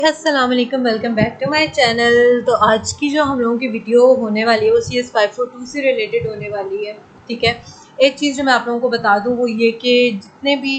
अस्सलाम वालेकुम, welcome back to my channel. तो आज की जो हम लोगों की वीडियो होने वाली है वो CS 542 से रिलेटेड होने वाली है। ठीक है, एक चीज़ जो मैं आप लोगों को बता दूं वो ये कि जितने भी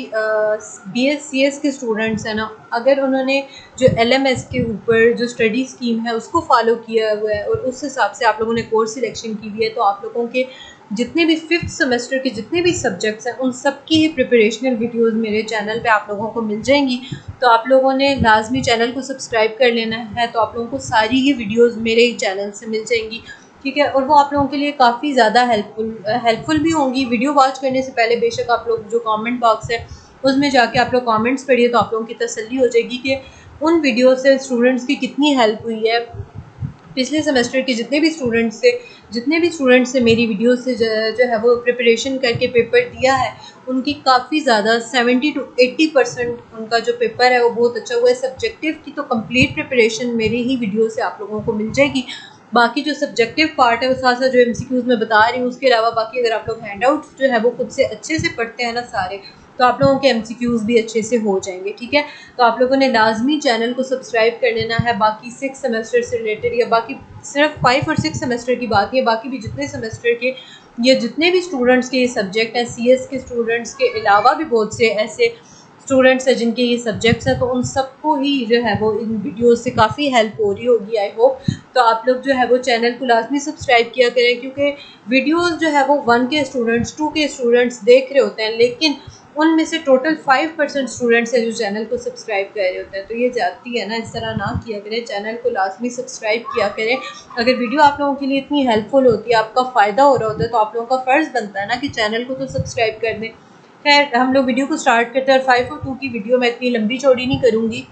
BS CS के स्टूडेंट्स हैं ना, अगर उन्होंने जो LMS के ऊपर जो स्टडी स्कीम है उसको फॉलो किया हुआ है और उस हिसाब से आप लोगों ने कोर्स सिलेक्शन की हुई है, तो आप लोगों के जितने भी 5th सेमेस्टर के जितने भी सब्जेक्ट्स हैं उन सब की प्रिपरेशनल वीडियोस मेरे चैनल पे आप लोगों को मिल जाएंगी। तो आप लोगों ने लाजमी चैनल को सब्सक्राइब कर लेना है, तो आप लोगों को सारी ही वीडियोस मेरे ही चैनल से मिल जाएंगी। ठीक है, और वो आप लोगों के लिए काफ़ी ज़्यादा हेल्पफुल भी होंगी। वीडियो वॉच करने से पहले बेशक आप लोग जो कमेंट बॉक्स है उसमें जाके आप लोग कमेंट्स पढ़िए, तो आप लोगों की तसल्ली हो जाएगी कि उन वीडियो से स्टूडेंट्स की कितनी हेल्प हुई है। पिछले सेमेस्टर के जितने भी स्टूडेंट्स से मेरी वीडियो से जो है वो प्रिपरेशन करके पेपर दिया है, उनकी काफ़ी ज़्यादा 70 to 80% उनका जो पेपर है वो बहुत अच्छा हुआ है। सब्जेक्टिव की तो कंप्लीट प्रिपरेशन मेरी ही वीडियो से आप लोगों को मिल जाएगी। बाकी जो सब्जेक्टिव पार्ट है वो साथ साथ जो MCQs में बता रही हूँ, उसके अलावा बाकी अगर आप लोग हैंडआउट्स जो है वो खुद से अच्छे से पढ़ते हैं ना सारे, तो आप लोगों के MCQs भी अच्छे से हो जाएंगे। ठीक है, तो आप लोगों ने लाजमी चैनल को सब्सक्राइब कर लेना है। बाकी 6 सेमेस्टर से रिलेटेड या बाकी सिर्फ 5 और 6 सेमेस्टर की बात है, बाकी भी जितने सेमेस्टर के ये जितने भी स्टूडेंट्स के ये सब्जेक्ट हैं, CS के स्टूडेंट्स के अलावा भी बहुत से ऐसे स्टूडेंट्स हैं जिनके ये सब्जेक्ट्स हैं, तो उन सबको ही जो है वो इन वीडियोस से काफ़ी हेल्प हो रही होगी आई होप। तो आप लोग जो है वो चैनल को लाजमी सब्सक्राइब किया करें, क्योंकि वीडियोस जो है वो 1 के स्टूडेंट्स 2 के स्टूडेंट्स देख रहे होते हैं, लेकिन उनमें से टोटल 5% स्टूडेंट्स हैं जो चैनल को सब्सक्राइब कर रहे होते हैं। तो ये जाती है ना, इस तरह ना किया करें, चैनल को लाजमी सब्सक्राइब किया करें। अगर वीडियो आप लोगों के लिए इतनी हेल्पफुल होती है, आपका फ़ायदा हो रहा होता है, तो आप लोगों का फ़र्ज़ बनता है ना कि चैनल को तो सब्सक्राइब कर दें। खैर, हम लोग वीडियो को स्टार्ट करते हैं। और 5 और 2 की वीडियो मैं इतनी लंबी चौड़ी नहीं करूँगी।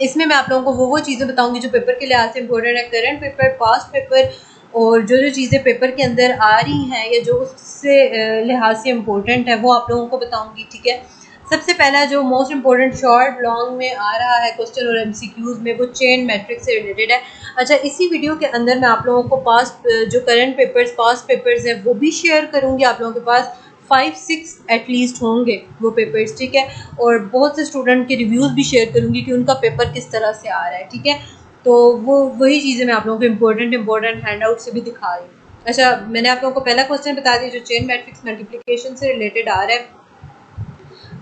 इसमें मैं आप लोगों को वो चीज़ें बताऊंगी जो पेपर के लिहाज से इंपॉर्टेंट है, करंट पेपर, पास्ट पेपर, और जो चीज़ें पेपर के अंदर आ रही हैं या जो उससे लिहाज से इम्पोर्टेंट है वो आप लोगों को बताऊंगी। ठीक है, सबसे पहला जो मोस्ट इम्पोर्टेंट शॉर्ट लॉन्ग में आ रहा है क्वेश्चन और MCQs में, वो चेन मैट्रिक्स से रिलेटेड है। अच्छा, इसी वीडियो के अंदर मैं आप लोगों को पास्ट जो करंट पेपर्स पास्ट पेपर्स हैं वो भी शेयर करूँगी। आप लोगों के पास 5-6 एटलीस्ट होंगे वो पेपर्स। ठीक है, और बहुत से स्टूडेंट के रिव्यूज़ भी शेयर करूँगी कि उनका पेपर किस तरह से आ रहा है। ठीक है, तो वही चीज़ें मैं आप लोगों को इम्पोर्टेंट हैंडआउट से भी दिखा रही हूँ। अच्छा, मैंने आप लोगों को पहला क्वेश्चन बता दिया जो चेन मैट्रिक्स मल्टीप्लिकेशन से रिलेटेड आ रहा है।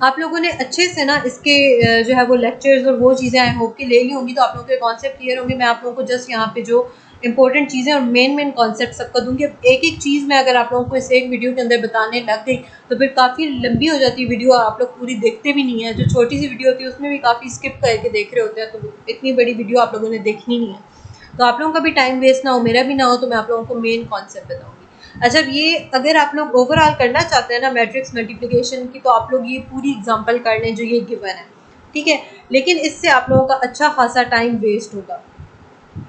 आप लोगों ने अच्छे से ना इसके जो है वो लेक्चर्स और वो चीज़ें आई होप कि ले ली होंगी, तो आप लोगों के कॉन्सेप्ट क्लियर होंगे। मैं आप लोगों को जस्ट यहाँ पे जो इंपॉर्टेंट चीज़ें और मेन कॉन्सेप्ट सबका दूंगी। अब एक एक चीज़ मैं अगर आप लोगों को इस एक वीडियो के अंदर बताने लग गई तो फिर काफ़ी लंबी हो जाती है वीडियो और आप लोग पूरी देखते भी नहीं है। जो छोटी सी वीडियो होती है उसमें भी काफ़ी स्किप करके देख रहे होते हैं, तो इतनी बड़ी वीडियो आप लोगों ने देखनी नहीं है। तो आप लोगों का भी टाइम वेस्ट ना हो, मेरा भी ना हो, तो मैं आप लोगों को मेन कॉन्सेप्ट बताऊँगी। अच्छा, ये अगर आप लोग ओवरऑल करना चाहते हैं ना मैट्रिक्स मल्टीप्लिकेशन की, तो आप लोग ये पूरी एग्जांपल कर लें जो ये गिवन है। ठीक है, लेकिन इससे आप लोगों का अच्छा खासा टाइम वेस्ट होगा।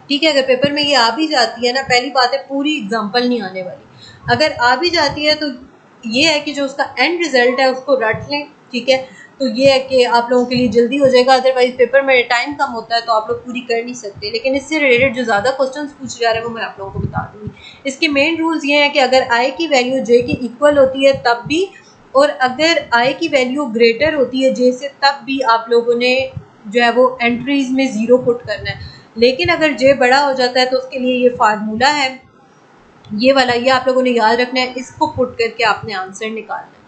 ठीक है, अगर पेपर में ये आ भी जाती है ना, पहली बात है पूरी एग्जांपल नहीं आने वाली। अगर आ भी जाती है तो ये है कि जो उसका एंड रिजल्ट है उसको रट लें। ठीक है, तो ये है कि आप लोगों के लिए जल्दी हो जाएगा। अदरवाइज पेपर में टाइम कम होता है तो आप लोग पूरी कर नहीं सकते। लेकिन इससे रिलेटेड जो ज़्यादा क्वेश्चंस पूछे जा रहे हैं वो मैं आप लोगों को बता दूँगी। इसके मेन रूल्स ये हैं कि अगर आई की वैल्यू जे के इक्वल होती है तब भी, और अगर आई की वैल्यू ग्रेटर होती है जे से तब भी आप लोगों ने जो है वो एंट्रीज में 0 पुट करना है। लेकिन अगर जे बड़ा हो जाता है तो उसके लिए ये फार्मूला है, ये वाला, ये आप लोगों ने याद रखना है, इसको पुट करके आपने आंसर निकालना है।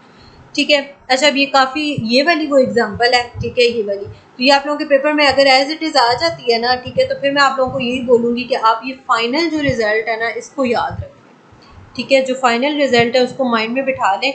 ठीक है, अच्छा, अब ये काफ़ी, ये वाली वो एग्जांपल है। ठीक है, ये वाली तो ये आप लोगों के पेपर में अगर एज इट इज़ आ जाती है ना, ठीक है, तो फिर मैं आप लोगों को यही बोलूँगी कि आप ये फाइनल जो रिज़ल्ट है ना इसको याद रखें। ठीक है, जो फाइनल रिजल्ट है उसको माइंड में बिठा लें।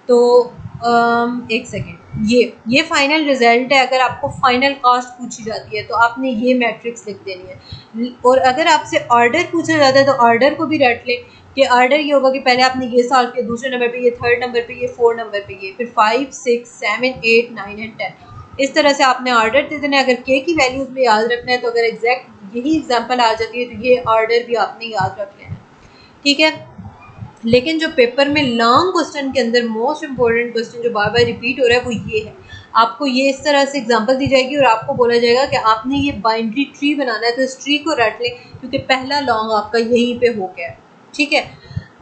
तो एक सेकेंड, ये फाइनल रिजल्ट है। अगर आपको फाइनल कास्ट पूछी जाती है तो आपने ये मैट्रिक्स लिख देनी है। और अगर आपसे ऑर्डर पूछा जाता है तो ऑर्डर को भी रट लें कि ऑर्डर ये होगा कि पहले आपने ये सॉल्व किया, दूसरे नंबर पे ये, थर्ड नंबर पे ये, फोर्थ नंबर पे ये, फिर 5, 6, 7, 8, 9 एंड 10। इस तरह से आपने ऑर्डर दे देना है। अगर के की वैल्यूज में याद रखना है तो अगर एग्जैक्ट यही एग्जाम्पल आ जाती है तो ये ऑर्डर भी आपने याद रख लेना। ठीक है, लेकिन जो पेपर में लॉन्ग क्वेश्चन के अंदर मोस्ट इंपॉर्टेंट क्वेश्चन जो बार बार रिपीट हो रहा है वो ये है। आपको ये इस तरह से एग्जांपल दी जाएगी और आपको बोला जाएगा कि आपने ये बाइनरी ट्री बनाना है, तो इस ट्री को रट लें क्योंकि पहला लॉन्ग आपका यहीं पे हो गया है। ठीक है,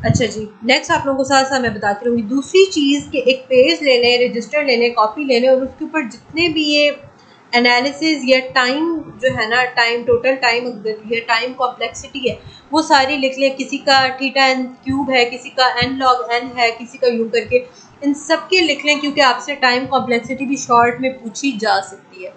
अच्छा जी, नेक्स्ट आप लोगों को साथ साथ मैं बताती रहूँगी। दूसरी चीज़ कि एक पेज ले लें, रजिस्टर ले लें, कॉपी ले लें और उसके ऊपर जितने भी ये एनालिसिस या टाइम जो है ना, टाइम टोटल टाइम या टाइम कॉम्प्लेक्सिटी है, वो सारी लिख लें। किसी का थीटा एन क्यूब है, किसी का एन लॉग एन है, किसी का यूं करके इन सब के लिख लें, क्योंकि आपसे टाइम कॉम्प्लेक्सिटी भी शॉर्ट में पूछी जा सकती है।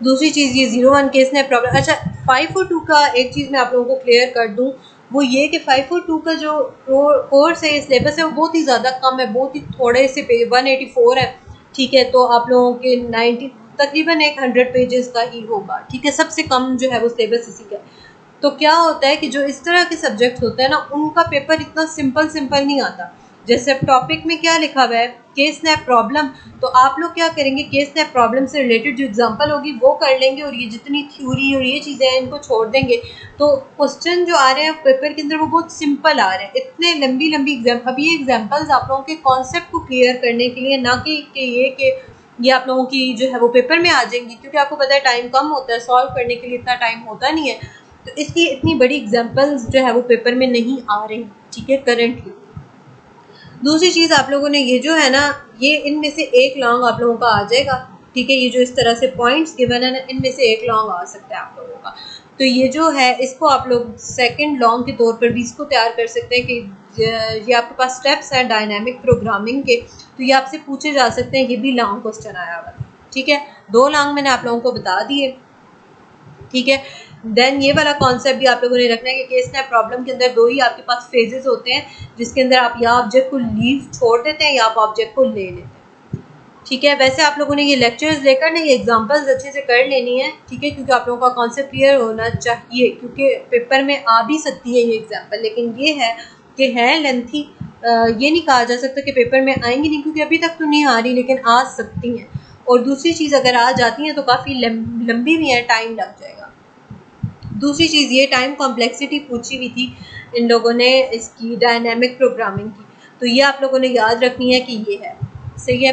दूसरी चीज़ ये 01 केस ने प्रॉब्लम। अच्छा, 542 का एक चीज़ मैं आप लोगों को क्लियर कर दूं, वो ये कि 542 का जो कोर्स है, सिलेबस है, वो बहुत ही ज़्यादा कम है, बहुत ही थोड़े से पेज 184 है, ठीक है। तो आप लोगों के 90 तकरीबन 100 पेजेस का ही होगा, ठीक है। सबसे कम जो है वो सिलेबस इसी का है। तो क्या होता है कि जो इस तरह के सब्जेक्ट होते हैं ना, उनका पेपर इतना सिंपल नहीं आता। जैसे अब टॉपिक में क्या लिखा हुआ है, केस स्नैप प्रॉब्लम, तो आप लोग क्या करेंगे, केस स्नैप प्रॉब्लम से रिलेटेड जो एग्जांपल होगी वो कर लेंगे, और ये जितनी थ्योरी और ये चीज़ें हैं इनको छोड़ देंगे। तो क्वेश्चन जो आ रहे हैं पेपर के अंदर वो बहुत सिंपल आ रहे हैं, इतने लंबी एग्जाम्पल। अब ये एग्जाम्पल्स आप लोगों के कॉन्सेप्ट को क्लियर करने के लिए, ना कि ये आप लोगों की जो है वो पेपर में आ जाएंगी, क्योंकि आपको पता है टाइम कम होता है, सॉल्व करने के लिए इतना टाइम होता नहीं है। तो इसलिए इतनी बड़ी एग्जाम्पल्स जो है वो पेपर में नहीं आ रही, ठीक है, करेंटली। दूसरी चीज़ आप लोगों ने ये जो है ना, ये इनमें से एक लॉन्ग आप लोगों का आ जाएगा, ठीक है। ये जो इस तरह से पॉइंट्स गिवन है ना, इनमें से एक लॉन्ग आ सकता है आप लोगों का। तो ये जो है इसको आप लोग सेकंड लॉन्ग के तौर पर भी इसको तैयार कर सकते हैं कि ये आपके पास स्टेप्स हैं डायनामिक प्रोग्रामिंग के, तो ये आपसे पूछे जा सकते हैं। ये भी लॉन्ग क्वेश्चन आया हुआ, ठीक है। 2 लॉन्ग मैंने आप लोगों को बता दिए, ठीक है। देन ये वाला कॉन्सेप्ट भी आप लोगों ने रखना है कि केस स्नैप प्रॉब्लम के अंदर 2 ही आपके पास फेजेस होते हैं, जिसके अंदर आप या ऑब्जेक्ट को लीव छोड़ देते हैं या आप ऑब्जेक्ट को ले लेते हैं, ठीक है। वैसे आप लोगों ने ये लेक्चर्स लेकर ना ये एग्जांपल्स अच्छे से कर लेनी है, ठीक है, क्योंकि आप लोगों का कॉन्सेप्ट क्लियर होना चाहिए, क्योंकि पेपर में आ भी सकती है ये एग्जाम्पल। लेकिन ये है कि है लेंथी, ये नहीं कहा जा सकता कि पेपर में आएंगी नहीं, क्योंकि अभी तक तो नहीं आ रही, लेकिन आ सकती हैं। और दूसरी चीज़, अगर आ जाती हैं तो काफ़ी लंबी भी है, टाइम लग जाएगा। दूसरी चीज़ ये टाइम कॉम्प्लेक्सिटी पूछी हुई थी इन लोगों ने इसकी डायनेमिक प्रोग्रामिंग की, तो ये आप लोगों ने याद रखनी है कि ये है, सही है।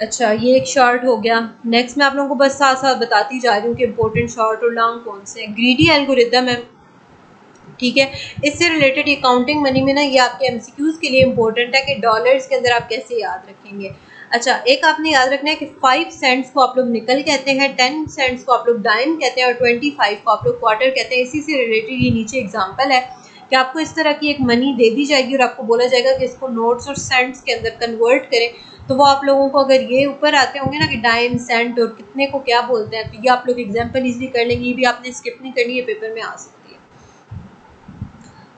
अच्छा, ये एक शॉर्ट हो गया। नेक्स्ट मैं आप लोगों को बस साथ साथ बताती जा रही हूँ कि इंपॉर्टेंट शॉर्ट और लॉन्ग कौन से हैं। ग्रीडी एल्गोरिदम है, ठीक है। इससे रिलेटेड ये काउंटिंग मनी में ना, ये आपके एमसीक्यूज के लिए इंपॉर्टेंट है कि डॉलर्स के अंदर आप कैसे याद रखेंगे। अच्छा, एक आपने याद रखना है कि 5 सेंट्स को आप लोग निकल कहते हैं, 10 सेंट्स को आप लोग डाइम कहते हैं, और 25 को आप लोग क्वार्टर कहते हैं। इसी से रिलेटेड ये नीचे एग्जांपल है कि आपको इस तरह की एक मनी दे दी जाएगी और आपको बोला जाएगा कि इसको नोट्स और सेंट्स के अंदर कन्वर्ट करें। तो वो आप लोगों को अगर ये ऊपर आते होंगे ना कि डाइम, सेंट और कितने को क्या बोलते हैं, तो ये आप लोग एग्जाम्पल इजीली कर लेंगे, ये भी आपने स्किप नहीं करनी है, पेपर में आ सकती है।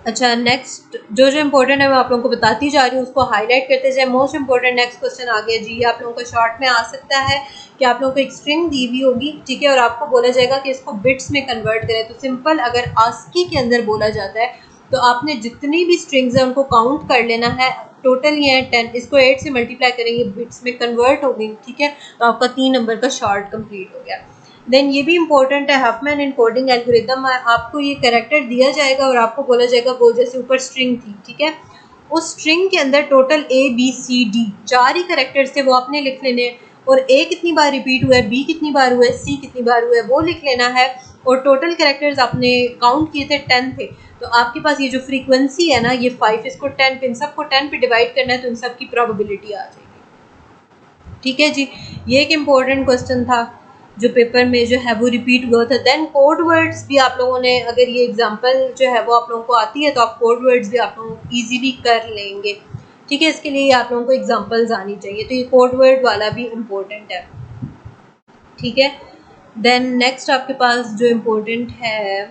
अच्छा, नेक्स्ट जो इंपॉर्टेंट है मैं आप लोगों को बताती जा रही हूँ, उसको हाईलाइट करते जाए। मोस्ट इंपॉर्टेंट नेक्स्ट क्वेश्चन आ गया जी, ये आप लोगों का शॉर्ट में आ सकता है कि आप लोगों को एक स्ट्रिंग दी हुई होगी, ठीक है, और आपको बोला जाएगा कि इसको बिट्स में कन्वर्ट करें। तो सिंपल, अगर आस्की के अंदर बोला जाता है तो आपने जितनी भी स्ट्रिंग्स हैं उनको काउंट कर लेना है। टोटल ये है 10, इसको 8 से मल्टीप्लाई करेंगे, बिट्स में कन्वर्ट हो गई, ठीक है। तो आपका 3 नंबर का शॉर्ट कंप्लीट हो गया। देन ये भी इंपॉर्टेंट है, हफमैन एनकोडिंग एल्गोरिदम। आपको ये कैरेक्टर दिया जाएगा और आपको बोला जाएगा वो जैसे ऊपर स्ट्रिंग थी, ठीक है, उस स्ट्रिंग के अंदर टोटल ABCD 4 ही कैरेक्टर्स थे, वो आपने लिख लेने हैं। और A कितनी बार रिपीट हुआ है, B कितनी बार हुआ है, C कितनी बार हुआ है, वो लिख लेना है। और टोटल कैरेक्टर्स आपने काउंट किए थे 10 थे। तो आपके पास ये जो फ्रीक्वेंसी है ना, ये 5, इसको 10 पे, इन सबको 10 पे डिवाइड करना है, तो इन सब की प्रोबेबिलिटी आ जाएगी, ठीक है जी। ये एक इम्पोर्टेंट क्वेश्चन था जो पेपर में जो है वो रिपीट हुआ था। देन कोड वर्ड्स भी आप लोगों ने, अगर ये एग्जांपल जो है वो आप लोगों को आती है तो आप कोड वर्ड्स भी आप लोग इजीली कर लेंगे, ठीक है। इसके लिए आप लोगों को एग्जांपल्स आनी चाहिए, तो ये कोड वर्ड वाला भी इम्पोर्टेंट है, ठीक है। देन नेक्स्ट आपके पास जो इम्पोर्टेंट है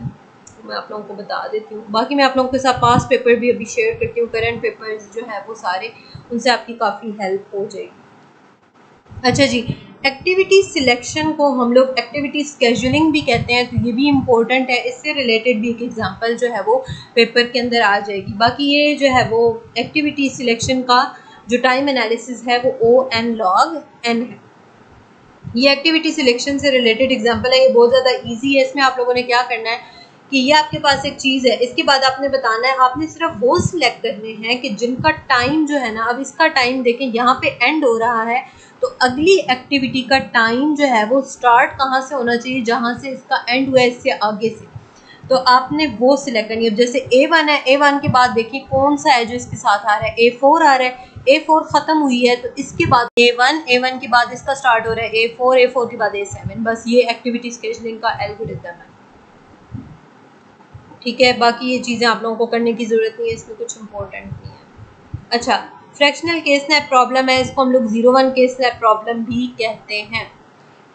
मैं आप लोगों को बता देती हूँ। बाकी मैं आप लोगों के साथ पास्ट पेपर भी अभी शेयर करती हूँ, करंट पेपर्स जो है वो सारे, उनसे आपकी काफ़ी हेल्प हो जाएगी। अच्छा जी, एक्टिविटी सिलेक्शन को हम लोग एक्टिविटी स्केजुलिंग भी कहते हैं, तो ये भी इम्पोर्टेंट है। इससे रिलेटेड भी एक एग्जांपल जो है वो पेपर के अंदर आ जाएगी। बाकी ये जो है वो एक्टिविटी सिलेक्शन का जो टाइम एनालिसिस है वो O(n log n) है। ये एक्टिविटी सिलेक्शन से रिलेटेड एग्जांपल है, ये बहुत ज़्यादा ईजी है। इसमें आप लोगों ने क्या करना है कि ये आपके पास एक चीज़ है, इसके बाद आपने बताना है, आपने सिर्फ वो सिलेक्ट करने हैं कि जिनका टाइम जो है ना, अब इसका टाइम देखें यहाँ पे एंड हो रहा है, तो अगली एक्टिविटी का टाइम जो है वो स्टार्ट कहाँ से होना चाहिए, जहाँ से इसका एंड हुआ है, इससे आगे से। तो आपने वो सिलेक्ट करनी है। जैसे A1 है, A1 के बाद देखिए कौन सा है जो इसके साथ आ रहा है, A4 आ रहा है, A4 ख़त्म हुई है तो इसके बाद A1 के बाद इसका स्टार्ट हो रहा है A4 के बाद A7। बस ये एक्टिविटी स्केड्यूलिंग का एल्गोरिथम है, ठीक है। बाकी ये चीज़ें आप लोगों को करने की ज़रूरत नहीं है, इसमें कुछ इंपॉर्टेंट नहीं है। अच्छा, फ्रैक्शनल के स्नैप प्रॉब्लम है, इसको हम लोग 01 के स्नैप प्रॉब्लम भी कहते हैं,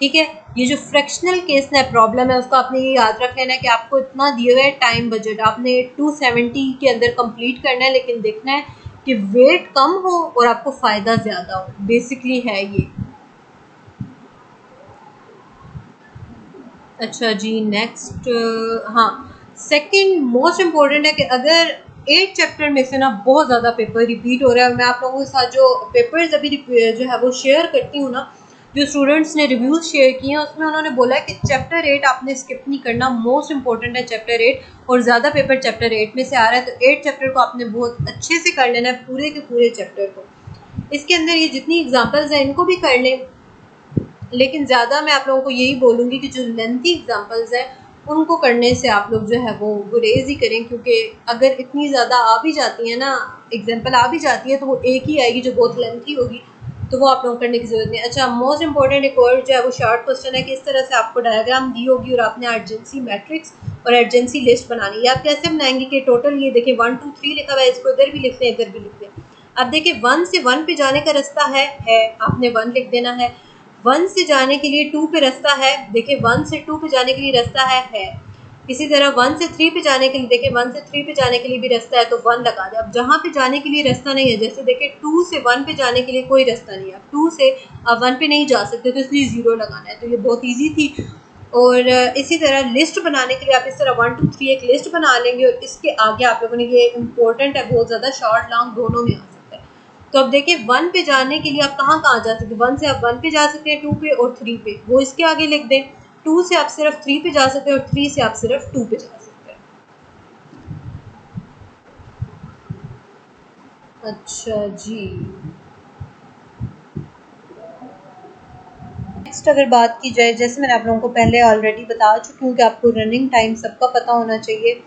ठीक है। ये जो फ्रैक्शनल के स्नैप प्रॉब्लम है उसको आपने ये याद रख लेना है कि आपको इतना दिया हुआ है टाइम बजट, आपने 270 के अंदर कंप्लीट करना है, लेकिन देखना है कि वेट कम हो और आपको फ़ायदा ज़्यादा हो, बेसिकली है ये। अच्छा जी, नेक्स्ट, हाँ, सेकंड मोस्ट इम्पोर्टेंट है कि अगर 8 चैप्टर में से ना बहुत ज़्यादा पेपर रिपीट हो रहा है, और मैं आप लोगों के साथ जो पेपर्स अभी जो है वो शेयर करती हूँ ना, जो स्टूडेंट्स ने रिव्यूज़ शेयर किए हैं उसमें उन्होंने बोला है कि चैप्टर 8 आपने स्किप नहीं करना, मोस्ट इंपॉर्टेंट है चैप्टर 8, और ज़्यादा पेपर चैप्टर 8 में से आ रहा है, तो 8 चैप्टर को आपने बहुत अच्छे से कर लेना है, पूरे के पूरे चैप्टर को। इसके अंदर ये जितनी एग्जाम्पल्स हैं इनको भी कर लें, लेकिन ज़्यादा मैं आप लोगों को यही बोलूँगी कि जो लेंथी एग्जाम्पल्स हैं उनको करने से आप लोग जो है वो गुरेज ही करें, क्योंकि अगर इतनी ज़्यादा आ भी जाती है ना, एग्जाम्पल आ भी जाती है, तो वो एक ही आएगी जो बहुत लेंथी होगी, तो वो आप लोगों को करने की ज़रूरत नहीं है। अच्छा, मोस्ट इंपॉर्टेंट एक और जो है वो शॉर्ट क्वेश्चन है कि इस तरह से आपको डायग्राम दी होगी और आपने अर्जेंसी मैट्रिक्स और अर्जेंसी लिस्ट बनानी है। आप कैसे बनाएंगे कि टोटल ये देखें 1 2 3 लिखा हुआ है, इसको इधर भी लिखते हैं इधर भी लिखते हैं। अब देखिए 1 से 1 पे जाने का रास्ता है आपने 1 लिख देना है। 1 से जाने के लिए 2 पे रास्ता है, देखिए 1 से 2 पे जाने के लिए रास्ता है। इसी तरह 1 से 3 पे जाने के लिए, देखिए 1 से 3 पे जाने के लिए भी रास्ता है, तो 1 लगा दे। अब जहाँ पे जाने के लिए रास्ता नहीं है, जैसे देखिए 2 से 1 पे जाने के लिए कोई रास्ता नहीं है, आप 2 से 1 पे नहीं जा सकते, तो इसलिए 0 लगाना है, तो ये बहुत ईजी थी। और इसी तरह लिस्ट बनाने के लिए आप इस तरह 1 2 3 एक लिस्ट बना लेंगे, और इसके आगे आप लोगों ने, ये इंपॉर्टेंट है बहुत ज़्यादा, शॉर्ट लॉन्ग दोनों में आ सकता है। तो अब देखिए 1 पे जाने के लिए आप कहाँ कहाँ जा सकते हैं, 1 से आप 1 पे जा सकते हैं, 2 पे और 3 पे, वो इसके आगे लिख दें। 2 से आप सिर्फ 3 पे जा सकते हैं और 3 से आप सिर्फ 2 पे जा सकते हैं। अच्छा जी, नेक्स्ट अगर बात की जाए, जैसे मैंने आप लोगों को पहले ऑलरेडी बता चुकी हूँ कि आपको रनिंग टाइम सबका पता होना चाहिए।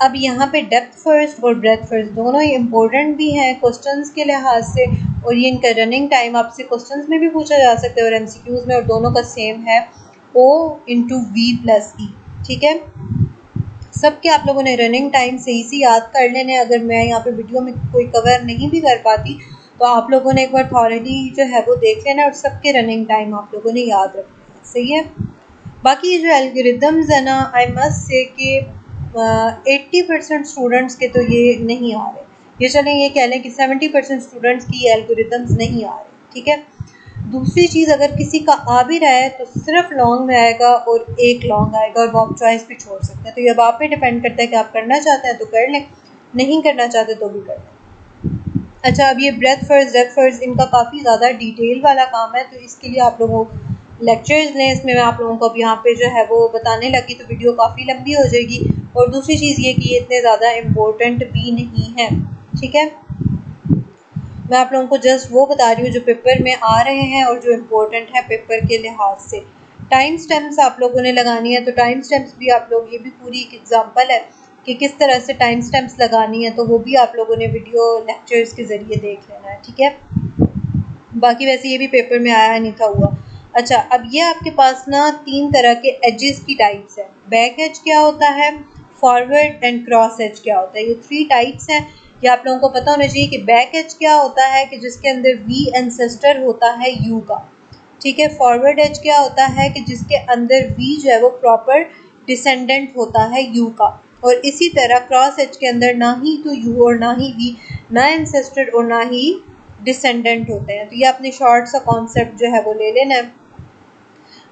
अब यहाँ पे डेप्थ फर्स्ट और ब्रेथ फर्स्ट दोनों ही इम्पोर्टेंट भी हैं क्वेश्चंस के लिहाज से, और ये इनका रनिंग टाइम आपसे क्वेश्चंस में भी पूछा जा सकता है और एमसीक्यूज में, और दोनों का सेम है O/V+E, ठीक है। सबके आप लोगों ने रनिंग टाइम सही से याद कर लेने। अगर मैं यहाँ पे वीडियो में कोई कवर नहीं भी कर पाती तो आप लोगों ने एक बार थॉरली जो है वो देख लेना, और सबके रनिंग टाइम आप लोगों ने याद रखना है, सही है। बाकी ये जो एल्गोरिदम्स है ना, आई मस्ट से कि 80% स्टूडेंट्स के तो ये नहीं आ रहे, ये चलें ये कह लें कि 70% स्टूडेंट्स की ये एल्गोरिदम्स नहीं आ रहे, ठीक है। दूसरी चीज़, अगर किसी का आ भी रहा है तो सिर्फ लॉन्ग में आएगा और एक लॉन्ग आएगा, और वो आप चॉइस पे छोड़ सकते हैं। तो ये अब आप पे डिपेंड करता है कि आप करना चाहते हैं तो कर लें, नहीं करना चाहते तो भी कर लें। अच्छा, अब ये ब्रेथ फर्स्ट डेप्थ फर्स्ट इनका काफ़ी ज़्यादा डिटेल वाला काम है, तो इसके लिए आप लोगों लेक्चर्स लें। इसमें मैं आप लोगों को अब यहाँ पे जो है वो बताने लगी तो वीडियो काफ़ी लंबी हो जाएगी, और दूसरी चीज़ ये कि ये इतने ज़्यादा इम्पोर्टेंट भी नहीं है, ठीक है। मैं आप लोगों को जस्ट वो बता रही हूँ जो पेपर में आ रहे हैं और जो इम्पोर्टेंट है पेपर के लिहाज से। टाइम स्टैम्प्स आप लोगों ने लगानी है, तो टाइम स्टैम्प्स भी आप लोग, ये भी पूरी एक एग्जांपल है कि किस तरह से टाइम स्टैम्प्स लगानी है, तो वो भी आप लोगों ने वीडियो लेक्चर्स के ज़रिए देख लेना है, ठीक है। बाकी वैसे ये भी पेपर में आया नहीं था हुआ। अच्छा, अब ये आपके पास ना 3 तरह के एजेस की टाइप्स है। बैक एज क्या होता है, फॉरवर्ड एंड क्रॉस एज क्या होता है, ये 3 टाइप्स हैं। ये आप लोगों को पता होना चाहिए कि बैक एज क्या होता है कि जिसके अंदर वी एंसेस्टर होता है यू का, ठीक है। फॉरवर्ड एज क्या होता है कि जिसके अंदर वी जो है वो प्रॉपर डिसेंडेंट होता है यू का, और इसी तरह क्रॉस एज के अंदर ना ही तो यू और ना ही वी, ना एंसेस्टर और ना ही डिसेंडेंट होते हैं। तो ये अपने शॉर्ट सा कॉन्सेप्ट जो है वो ले लेना है।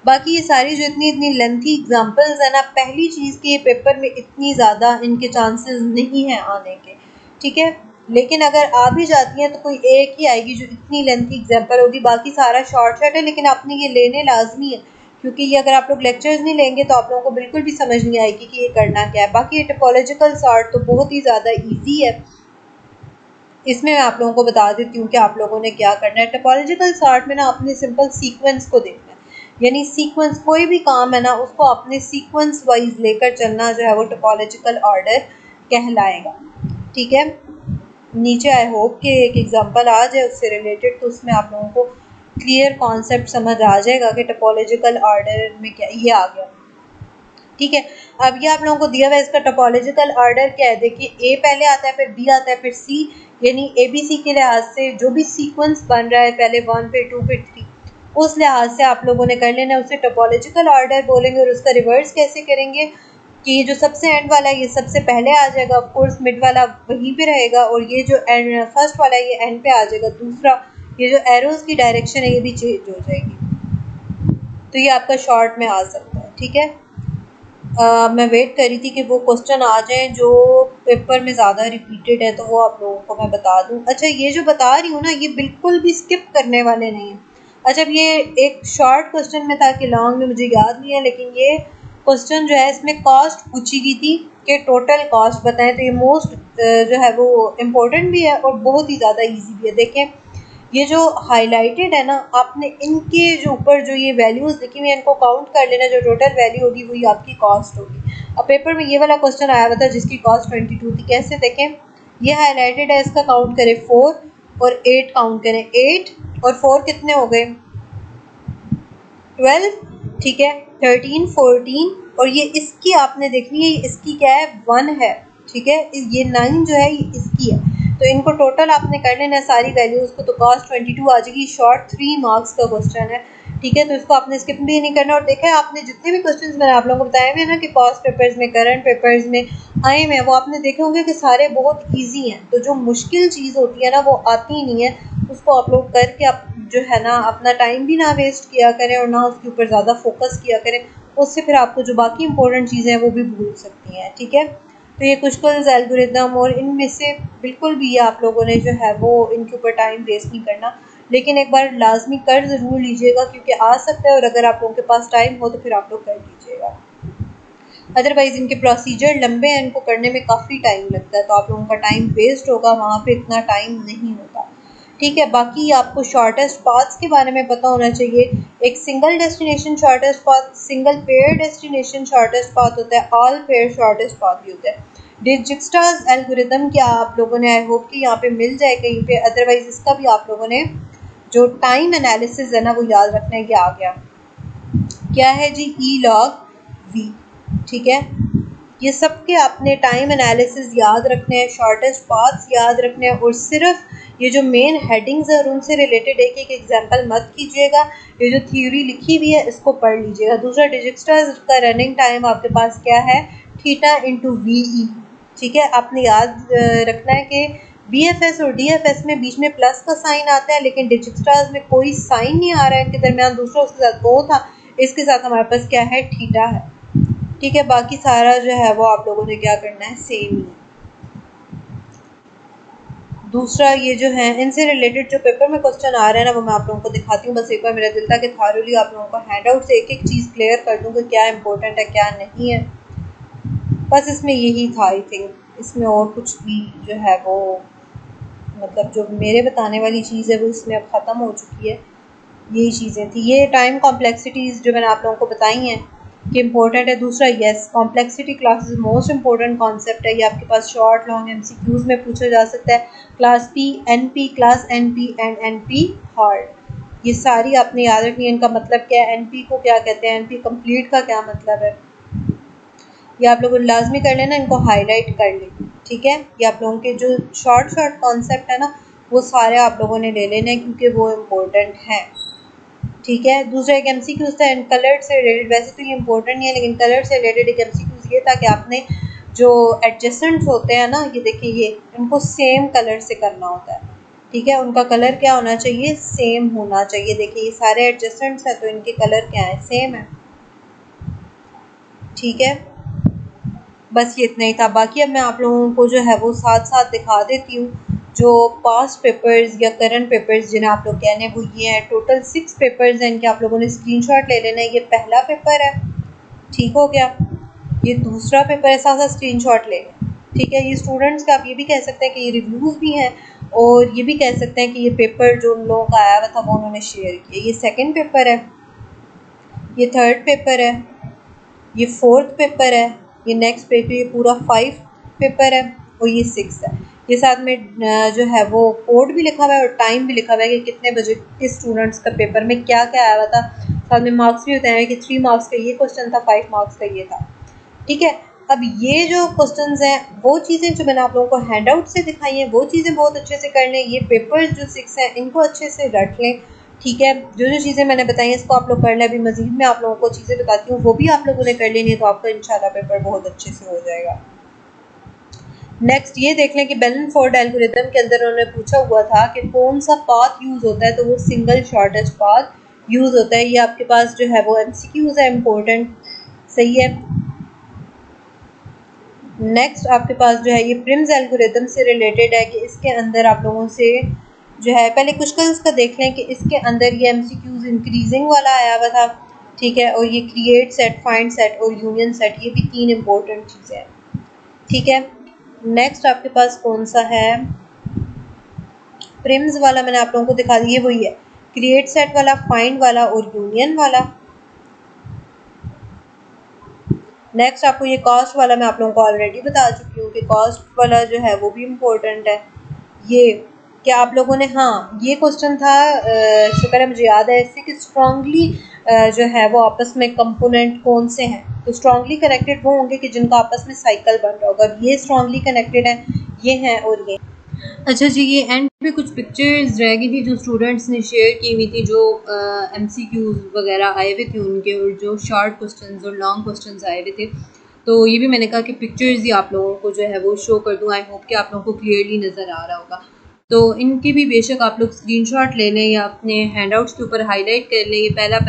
बाकी ये सारी जो इतनी इतनी लेंथी एग्जांपल्स है ना, पहली चीज़ कि ये पेपर में इतनी ज़्यादा इनके चांसेस नहीं हैं आने के, ठीक है। लेकिन अगर आ भी जाती हैं तो कोई एक ही आएगी जो इतनी लेंथी एग्जांपल होगी, बाकी सारा शॉर्टकट है, लेकिन आपने ये लेने लाजमी है, क्योंकि ये अगर आप लोग लेक्चर्स नहीं लेंगे तो आप लोगों को बिल्कुल भी समझ नहीं आएगी कि ये करना क्या है। बाकी ये टोपोलॉजिकल सॉर्ट तो बहुत ही ज़्यादा ईजी है, इसमें मैं आप लोगों को बता देती हूँ कि आप लोगों ने क्या करना है। टोपोलॉजिकल सॉर्ट में ना अपने सिंपल सीक्वेंस को देखना है, यानी सीक्वेंस, कोई भी काम है ना उसको अपने सीक्वेंस वाइज लेकर चलना जो है वो टोपोलॉजिकल ऑर्डर कहलाएगा, ठीक है। नीचे आई होप कि एक एग्जांपल आ जाए उससे रिलेटेड, तो उसमें आप लोगों को क्लियर कॉन्सेप्ट समझ आ जाएगा कि टोपोलॉजिकल ऑर्डर में क्या ये आ गया। ठीक है, अब ये आप लोगों को दिया हुआ है, इसका टोपोलॉजिकल ऑर्डर क्या है, देखिए ए पहले आता है, फिर बी आता है, फिर सी, यानी ए बी सी के लिहाज से जो भी सीक्वेंस बन रहा है, पहले 1 फिर 2 फिर 3, उस लिहाज से आप लोगों ने कर लेना है, उसे टोपोलॉजिकल ऑर्डर बोलेंगे। और उसका रिवर्स कैसे करेंगे कि ये जो सबसे एंड वाला है ये सबसे पहले आ जाएगा, ऑफ कोर्स मिड वाला वहीं पे रहेगा, और ये जो एंड फर्स्ट वाला है ये एंड पे आ जाएगा। दूसरा, ये जो एरोज की डायरेक्शन है ये भी चेंज हो जाएगी, तो ये आपका शॉर्ट में आ सकता है। ठीक है, मैं वेट कर रही थी कि वो क्वेश्चन आ जाए जो पेपर में ज़्यादा रिपीटेड है, तो वो आप लोगों को मैं बता दूं। अच्छा, ये जो बता रही हूँ ना ये बिल्कुल भी स्किप करने वाले नहीं हैं। अच्छा, अब ये एक शॉर्ट क्वेश्चन में था कि लॉन्ग में मुझे याद नहीं है, लेकिन ये क्वेश्चन जो है इसमें कॉस्ट पूछी गई थी कि टोटल कॉस्ट बताएं, तो ये मोस्ट जो है वो इम्पोर्टेंट भी है और बहुत ही ज़्यादा ईजी भी है। देखें, ये जो हाईलाइटेड है ना, आपने इनके जो ऊपर जो ये वैल्यूज लिखी हुई है इनको काउंट कर लेना, जो टोटल वैल्यू होगी वही आपकी कॉस्ट होगी। अब पेपर में ये वाला क्वेश्चन आया हुआ था जिसकी कॉस्ट 22 थी। कैसे, देखें, ये हाईलाइटेड है, इसका काउंट करें 4 और 8 काउंट करें, 8 और 4 कितने हो गए, 12। ठीक है, 13 14, और ये इसकी आपने देखनी है, इसकी क्या है, 1 है। ठीक है, ये 9 जो है ये इसकी है, तो इनको टोटल आपने कर लेना है सारी वैल्यूज़ को, तो कॉस्ट 22 आ जाएगी। शॉर्ट 3 मार्क्स का क्वेश्चन है। ठीक है, तो इसको आपने स्किप भी नहीं करना। और देखा है आपने जितने भी क्वेश्चंस मैंने आप लोगों को बताए हुए हैं ना कि कॉस्ट पेपर्स में, करंट पेपर्स में आए हुए हैं, वो आपने देखे होंगे कि सारे बहुत ईजी हैं। तो जो मुश्किल चीज़ होती है ना वो आती ही नहीं है, उसको आप लोग करके आप जो है ना अपना टाइम भी ना वेस्ट किया करें और ना उसके ऊपर ज़्यादा फोकस किया करें, उससे फिर आपको जो बाकी इंपॉर्टेंट चीज़ें हैं वो भी भूल सकती हैं। ठीक है, तो ये कुछ कुल एल्गोरिदम और इनमें से बिल्कुल भी आप लोगों ने जो है वो इनके ऊपर टाइम वेस्ट नहीं करना, लेकिन एक बार लाजमी कर ज़रूर लीजिएगा क्योंकि आ सकता है, और अगर आप लोगों के पास टाइम हो तो फिर आप लोग कर लीजिएगा। अदरवाइज़ इनके प्रोसीजर लंबे हैं, इनको करने में काफ़ी टाइम लगता है, तो आप लोगों का टाइम वेस्ट होगा, वहाँ पे इतना टाइम नहीं होता। ठीक है, बाकी आपको शॉर्टेस्ट पाथ्स के बारे में पता होना चाहिए। एक single destination shortest path, single pair destination shortest path होता है, ऑल पेयर शॉर्टेस्ट पाथ भी होता है। डिजिक्स्ट्रास एल्गोरिदम क्या आप लोगों ने, आई होप कि यहाँ पे मिल जाए कहीं पे, अदरवाइज इसका भी आप लोगों ने जो टाइम एनालिसिस है ना वो याद रखना है। कि आ गया क्या है जी, ई लॉग वी। ठीक है, ये सब के आपने टाइम एनालिसिस याद रखने हैं, शॉर्टेस्ट पाथ्स याद रखने हैं, और सिर्फ ये जो मेन हेडिंग्स है और उनसे रिलेटेड एक एक एग्जांपल मत कीजिएगा, ये जो थ्योरी लिखी हुई है इसको पढ़ लीजिएगा। दूसरा, डिजिक्स्ट्रा का रनिंग टाइम आपके पास क्या है, थीटा इंटू वी ई। ठीक है, आपने याद रखना है कि बी एफ एस और डी एफ एस में बीच में प्लस का साइन आता है, लेकिन डिजिक्स्ट्राज में कोई साइन नहीं आ रहा है इनके दरमियान, दूसरा उसके साथ वो था, इसके साथ हमारे पास क्या है, थीटा है। ठीक है, बाकी सारा जो है वो आप लोगों ने क्या करना है, सेम ही। दूसरा, ये जो है इनसे रिलेटेड जो पेपर में क्वेश्चन आ रहे हैं ना वो मैं आप लोगों को दिखाती हूँ। बस एक बार मेरा दिल था कि थारोली आप लोगों को हैंड आउट से एक एक चीज़ क्लियर कर दूँ कि क्या इंपॉर्टेंट है क्या नहीं है। बस इसमें यही था, आई थिंक इसमें और कुछ भी जो है वो मतलब जो मेरे बताने वाली चीज़ है वो इसमें अब ख़त्म हो चुकी है। यही चीज़ें थी, ये टाइम कॉम्प्लेक्सिटीज़ जो मैंने आप लोगों को बताई हैं कि इम्पोर्टेंट है। दूसरा, yes, complexity classes most important concept है, ये आपके पास शॉर्ट लॉन्ग एमसीक्यूज में पूछा जा सकता है। Class P, class NP and NP hard, ये सारी आपने याद रखनी है। इनका मतलब क्या है, एनपी को क्या कहते हैं, एनपी कंप्लीट का क्या मतलब है, ये आप लोगों ने लाजमी कर लेना, इनको हाईलाइट कर लें। ठीक है, ये आप लोगों के जो शॉर्ट कॉन्सेप्ट है ना वो सारे आप लोगों ने ले लेने हैं क्योंकि वो इम्पोर्टेंट हैं। ठीक है, दूसरा एक एमसीक्यूज था कलर से रिलेटेड, वैसे तो ये इंपॉर्टेंट नहीं है लेकिन कलर से रिलेटेड एक एमसीक्यूज ये था कि आपने जो एडजस्टेंट्स होते हैं ना, ये देखिए, ये इनको सेम कलर से करना होता है। ठीक है, उनका कलर क्या होना चाहिए, सेम होना चाहिए। देखिए ये सारे एडजस्टेंट्स हैं तो इनके कलर क्या है, सेम है। ठीक है, बस ये इतना ही था। बाकी अब मैं आप लोगों को जो है वो साथ साथ दिखा देती हूँ जो पास्ट पेपर्स या करंट पेपर्स जिन्हें आप लोग कहने वो ये हैं। टोटल 6 पेपर्स हैं, इनके आप लोगों ने स्क्रीनशॉट ले लेना है। ये पहला पेपर है, ठीक हो गया, ये दूसरा पेपर है, साथ साथ स्क्रीनशॉट ले लें। ठीक है, ये स्टूडेंट्स का आप ये भी कह सकते हैं कि ये रिव्यूज़ भी हैं, और ये भी कह सकते हैं कि ये पेपर जो उन लोगों का आया हुआ था वो उन्होंने शेयर किया। ये सेकेंड पेपर है, ये थर्ड पेपर है, ये फोर्थ पेपर है, ये नेक्स्ट पेपर, ये पूरा 5 पेपर है, और ये 6 है। ये साथ में जो है वो कोड भी लिखा हुआ है और टाइम भी लिखा हुआ है कि कितने बजे किस स्टूडेंट्स का पेपर में क्या क्या आया हुआ था। साथ में मार्क्स भी होते हैं कि 3 मार्क्स का ये क्वेश्चन था, 5 मार्क्स का ये था। ठीक है, अब ये जो क्वेश्चंस हैं वो चीज़ें जो मैंने आप लोगों को हैंड आउट से दिखाई हैं वो चीज़ें बहुत अच्छे से कर लें। ये पेपर जो 6 हैं इनको अच्छे से रट लें। ठीक है, जो जो चीज़ें मैंने बताई हैं इसको आप लोग कर लें। अभी मजीद मैं आप लोगों को चीज़ें बताती हूँ वो भी आप लोगों ने कर लेनी है, तो आपका इंशाल्लाह पेपर बहुत अच्छे से हो जाएगा। नेक्स्ट ये देख लें कि बेलेनफोर्ड एल्गोरिथम के अंदर उन्होंने पूछा हुआ था कि कौन सा पाथ यूज़ होता है, तो वो सिंगल शॉर्टेस्ट पाथ यूज़ होता है। ये आपके पास जो है वो MCQs है इम्पोर्टेंट, सही है। नेक्स्ट आपके पास जो है ये प्रिम्स एल्गोरिथम से रिलेटेड है कि इसके अंदर आप लोगों से जो है पहले कुछ का उसका देख लें कि इसके अंदर ये MCQs इंक्रीजिंग वाला आया हुआ था। ठीक है, और ये क्रिएट सेट, फाइंड सेट और यूनियन सेट, ये भी 3 इंपॉर्टेंट चीज़ें हैं। ठीक है, नेक्स्ट आपके पास कौन सा है, प्रिम्स वाला मैंने आप लोगों को दिखा दिया, वही है क्रिएट सेट वाला, फाइंड वाला और यूनियन वाला। नेक्स्ट आपको ये कॉस्ट वाला मैं आप लोगों को ऑलरेडी बता चुकी हूँ कि कॉस्ट वाला जो है वो भी इम्पोर्टेंट है। ये क्या आप लोगों ने, हाँ ये क्वेश्चन था शुक्र है मुझे याद है इससे कि स्ट्रांगली जो है वो आपस में कंपोनेंट कौन से हैं, तो स्ट्रांगली कनेक्टेड वो होंगे कि जिनका आपस में साइकिल बन रहा होगा। ये स्ट्रांगली कनेक्टेड है, ये हैं और ये। अच्छा जी, ये एंड पे कुछ पिक्चर्स रह गई थी जो स्टूडेंट्स ने शेयर की हुई थी, जो MCQs वगैरह आए हुए थे उनके, और जो शॉर्ट क्वेश्चंस और लॉन्ग क्वेश्चंस आए हुए थे। तो ये भी मैंने कहा कि पिक्चर्स ही आप लोगों को जो है वो शो कर दूँ। आई होप कि आप लोगों को क्लियरली नज़र आ रहा होगा। तो इनकी भी बेशक आप लोग स्क्रीनशॉट ले लें या अपने हैंडआउट्स के ऊपर हाईलाइट कर लें। ये पहला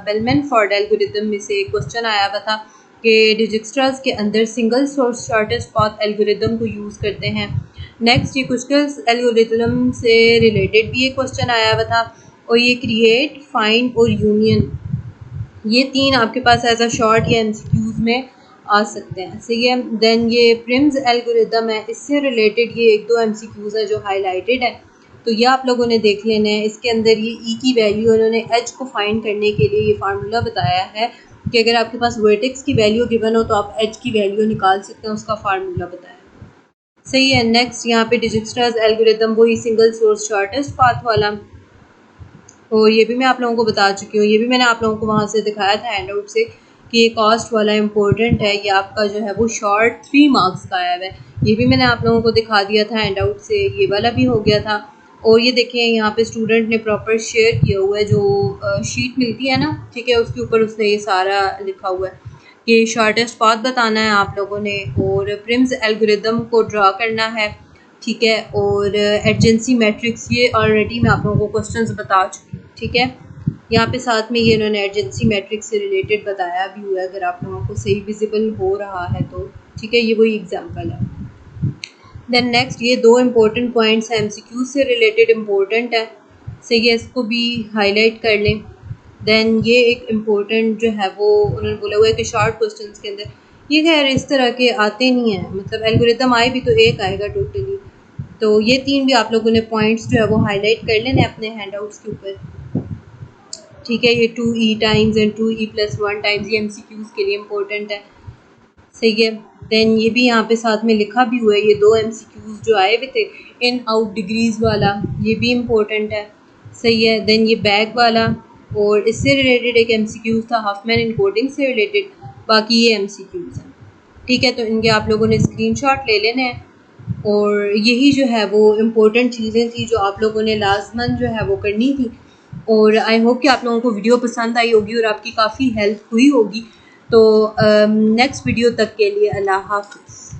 बेलमैनफोर्ड एल्गोरिथम में से एक क्वेश्चन आया हुआ था कि डिजिक्स्ट्रास के अंदर single source shortest path algorithm को यूज़ करते हैं। नेक्स्ट ये कुशकल्स एल्गोरिथम से रिलेटेड भी एक क्वेश्चन आया हुआ था, और ये क्रिएट, फाइंड और यूनियन, ये 3 आपके पास एज अ शॉर्ट या MCQs में आ सकते हैं, सही है। देन ये प्रिम्स एल्गोरिथम है, इससे रिलेटेड ये 1-2 MCQs है जो हाईलाइटेड है, तो ये आप लोगों ने देख लेना है। इसके अंदर ये E की वैल्यू, उन्होंने H को फाइंड करने के लिए ये फार्मूला बताया है कि अगर आपके पास वर्टेक्स की वैल्यू गिवन हो तो आप H की वैल्यू निकाल सकते हैं, उसका फार्मूला बताया, सही है। नेक्स्ट यहाँ पे डिजिक्स्ट्रास एल्गोरिथम वही सिंगल सोर्स शॉर्टेस्ट पाथ वाला, और ये भी मैं आप लोगों को बता चुकी हूँ। ये भी मैंने आप लोगों को वहाँ से दिखाया था हैंडआउट से कि ये कॉस्ट वाला इम्पोर्टेंट है, ये आपका जो है वो शॉर्ट 3 मार्क्स का आया हुआ है। ये भी मैंने आप लोगों को दिखा दिया था हैंडआउट से, ये वाला भी हो गया था। और ये देखें यहाँ पे स्टूडेंट ने प्रॉपर शेयर किया हुआ है, जो शीट मिलती है ना, ठीक है, उसके ऊपर उसने ये सारा लिखा हुआ है कि शॉर्टेस्ट पाथ बताना है आप लोगों ने, और प्रिम्स एल्गोरिथम को ड्रा करना है, ठीक है, और एडजेंसी मैट्रिक्स, ये ऑलरेडी मैं आप लोगों को क्वेश्चंस बता चुकी हूँ। ठीक है, यहाँ पे साथ में ये इन्होंने एडजेंसी मैट्रिक्स से रिलेटेड बताया भी हुआ है, अगर आप लोगों को सही विजिबल हो रहा है तो, ठीक है, ये वही एग्जांपल है। देन नेक्स्ट ये 2 इम्पोर्टेंट पॉइंट्स हैं, MCQ से रिलेटेड इम्पोर्टेंट है, सही है, इसको भी हाईलाइट कर लें। देन ये एक इम्पोर्टेंट जो है वो उन्होंने बोला हुआ है कि शॉर्ट क्वेश्चंस के अंदर ये खैर इस तरह के आते नहीं हैं, मतलब एल्गोरिथम आए भी तो एक आएगा टोटली। तो ये 3 भी आप लोगों ने पॉइंट्स जो है वो हाईलाइट कर लेने अपने हैंडआउट्स के ऊपर, ठीक है। ये 2E times and 2E+1 times ये MCQs के लिए इम्पोर्टेंट है, सही है। देन ये भी यहाँ पे साथ में लिखा भी हुआ है, ये 2 MCQs जो आए हुए थे इन आउट डिग्रीज वाला, ये भी इम्पोर्टेंट है, सही है। देन ये बैग वाला, और इससे रिलेटेड एक MCQs था हफमैन इनकोडिंग से रिलेटेड, बाकी ये MCQs हैं, ठीक है। तो इनके आप लोगों ने स्क्रीनशॉट ले लेने हैं, और यही जो है वो इम्पोर्टेंट चीज़ें थी जो आप लोगों ने लाजमन जो है वो करनी थी। और आई होप कि आप लोगों को वीडियो पसंद आई होगी और आपकी काफ़ी हेल्प हुई होगी। तो नेक्स्ट वीडियो तक के लिए अल्लाह हाफ़िज़।